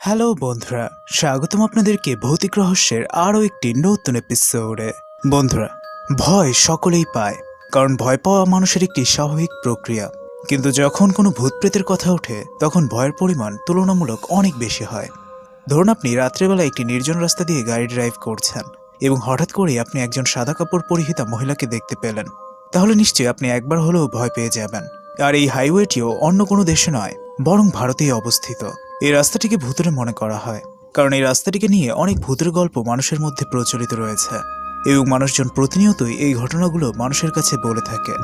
Hello বন্ধুরা, স্বাগতম আপনাদেরকে ভৌতিক রহস্যের আরও একটি নতুন এপিসোডে। বন্ধুরা, ভয় সকলেই পায়, কারণ ভয় পাওয়া মানুষের একটি স্বাভাবিক প্রক্রিয়া। কিন্তু যখন কোনো ভূতপ্রেতের কথা ওঠে তখন ভয়ের পরিমাণ তুলনামূলক অনেক বেশি হয়। ধরুন আপনি রাত্রেবেলা একটি নির্জন রাস্তা দিয়ে গাড়ি ড্রাইভ করছেন এবং হঠাৎ করেই আপনি একজন সাদা কাপড় পরিহিতা মহিলাকে দেখতে পেলেন। তাহলে নিশ্চয়ই আপনি একবার হলেও ভয় পেয়ে যাবেন। আর এই হাইওয়েটিও অন্য কোনো দেশে নয়, বরং ভারতেই অবস্থিত। এই রাস্তাটিকে ভূতুড়ে মনে করা হয়, কারণ এই রাস্তাটিকে নিয়ে অনেক ভূতের গল্প মানুষের মধ্যে প্রচলিত রয়েছে এবং মানুষজন প্রতিনিয়তই এই ঘটনাগুলো মানুষের কাছে বলে থাকে।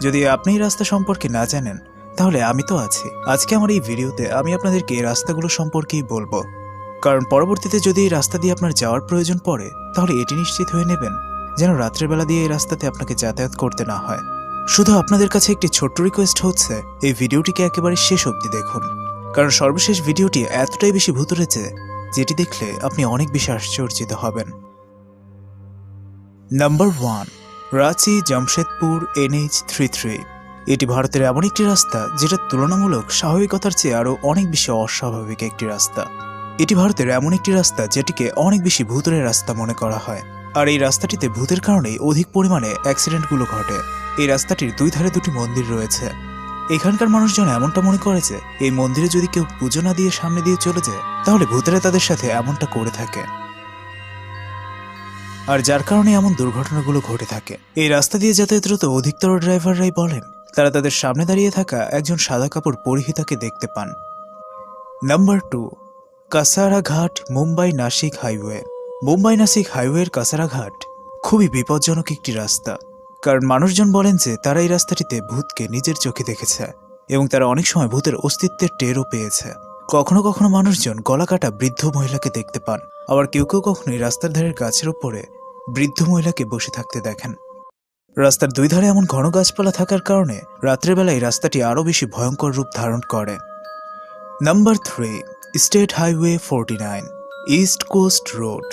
যদি আপনি এই রাস্তা সম্পর্কে না জানেন, তাহলে আমি তো আছি। আজকে আমার এই ভিডিওতে আমি আপনাদেরকে এই রাস্তাগুলো সম্পর্কেই বলবো, কারণ পরবর্তীতে যদি এই রাস্তা দিয়ে আপনার যাওয়ার প্রয়োজন পড়ে, তাহলে এটি নিশ্চিত হয়ে নেবেন যেন রাত্রের বেলা দিয়ে এই রাস্তাতে আপনাকে যাতায়াত করতে না হয়। শুধু আপনাদের কাছে একটি ছোট্ট রিকোয়েস্ট হচ্ছে, এই ভিডিওটিকে একেবারে শেষ অবধি দেখুন, কারণ সর্বশেষ ভিডিওটি এতটাই বেশি ভুতুড়ে যেটি দেখলে আপনি অনেক বেশি আশ্চর্যিত হবেন। Number 1, Ranchi Jamshedpur NH33। এটি ভারতের এমন একটি রাস্তা যেটা তুলনামূলক স্বাভাবিকতার চেয়ে আরও অনেক বেশি অস্বাভাবিক একটি রাস্তা। এটি ভারতের এমন একটি রাস্তা যেটিকে অনেক বেশি ভূতের রাস্তা মনে করা হয়, আর এই রাস্তাটিতে ভূতের কারণেই অধিক পরিমাণে অ্যাক্সিডেন্টগুলো ঘটে। এই রাস্তাটির দুই ধারে দুটি মন্দির রয়েছে। এখানকার মানুষজন এমনটা মনে করে যে এই মন্দিরে যদি কেউ পুজো না দিয়ে সামনে দিয়ে চলে যায়, তাহলে ভূতেরা তাদের সাথে এমনটা করে থাকে, আর যার কারণে এমন দুর্ঘটনাগুলো ঘটে থাকে। এই রাস্তা দিয়ে যাতায়াতরত অধিকতর ড্রাইভাররাই বলেন তারা তাদের সামনে দাঁড়িয়ে থাকা একজন সাদা কাপড় পরিহিতাকে দেখতে পান। Number 2, Kasaraghat Mumbai Nashik highway. মুম্বাই নাসিক হাইওয়ের কাসারাঘাট খুবই বিপজ্জনক একটি রাস্তা, কারণ মানুষজন বলেন যে তারা এই রাস্তাটিতে ভূতকে নিজের চোখে দেখেছে এবং তারা অনেক সময় ভূতের অস্তিত্বের টেরও পেয়েছে। কখনো কখনো মানুষজন গলা কাটা বৃদ্ধ মহিলাকে দেখতে পান, আবার কেউ কেউ কখনোই রাস্তার ধারের গাছের উপরে বৃদ্ধ মহিলাকে বসে থাকতে দেখেন। রাস্তার দুই ধারে এমন ঘন গাছপালা থাকার কারণে রাত্রের বেলায় এই রাস্তাটি আরও বেশি ভয়ঙ্কর রূপ ধারণ করে। Number 3, state highway 49, east coast road.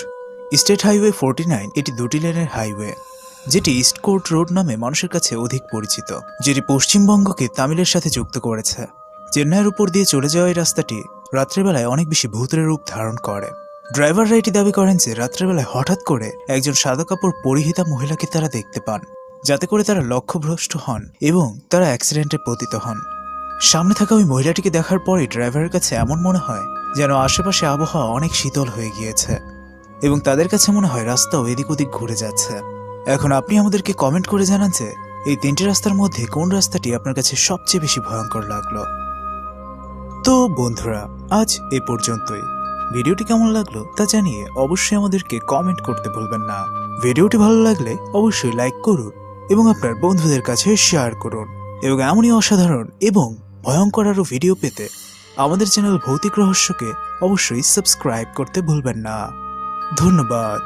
State highway 49 এটি দুটি লেনের হাইওয়ে, যেটি ইস্ট কোস্ট রোড নামে মানুষের কাছে অধিক পরিচিত, যেটি পশ্চিমবঙ্গকে তামিলের সাথে যুক্ত করেছে। চেন্নাইয়ের উপর দিয়ে চলে যাওয়া এই রাস্তাটি রাত্রেবেলায় অনেক বেশি ভূতের রূপ ধারণ করে। ড্রাইভাররা এটি দাবি করেন যে রাত্রেবেলায় হঠাৎ করে একজন সাদা কাপড় পরিহিতা মহিলাকে তারা দেখতে পান, যাতে করে তারা লক্ষ্যভ্রষ্ট হন এবং তারা অ্যাক্সিডেন্টে পতিত হন। সামনে থাকা ওই মহিলাটিকে দেখার পরে ড্রাইভারের কাছে এমন মনে হয় যেন আশেপাশে আবহাওয়া অনেক শীতল হয়ে গিয়েছে এবং তাদের কাছে মনে হয় রাস্তাও এদিক ওদিক ঘুরে যাচ্ছে। এখন আপনি আমাদেরকে কমেন্ট করে জানান যে এই তিনটি রাস্তার মধ্যে কোন রাস্তাটি আপনার কাছে সবচেয়ে বেশি ভয়ঙ্কর লাগলো। তো বন্ধুরা, আজ এ পর্যন্তই। ভিডিওটি কেমন লাগলো তা জানিয়ে অবশ্যই আমাদেরকে কমেন্ট করতে ভুলবেন না। ভিডিওটি ভালো লাগলে অবশ্যই লাইক করুন এবং আপনার বন্ধুদের কাছে শেয়ার করুন, এবং এমনই অসাধারণ এবং ভয়ঙ্কর আরও ভিডিও পেতে আমাদের চ্যানেল ভৌতিক রহস্যকে অবশ্যই সাবস্ক্রাইব করতে ভুলবেন না। ধন্যবাদ।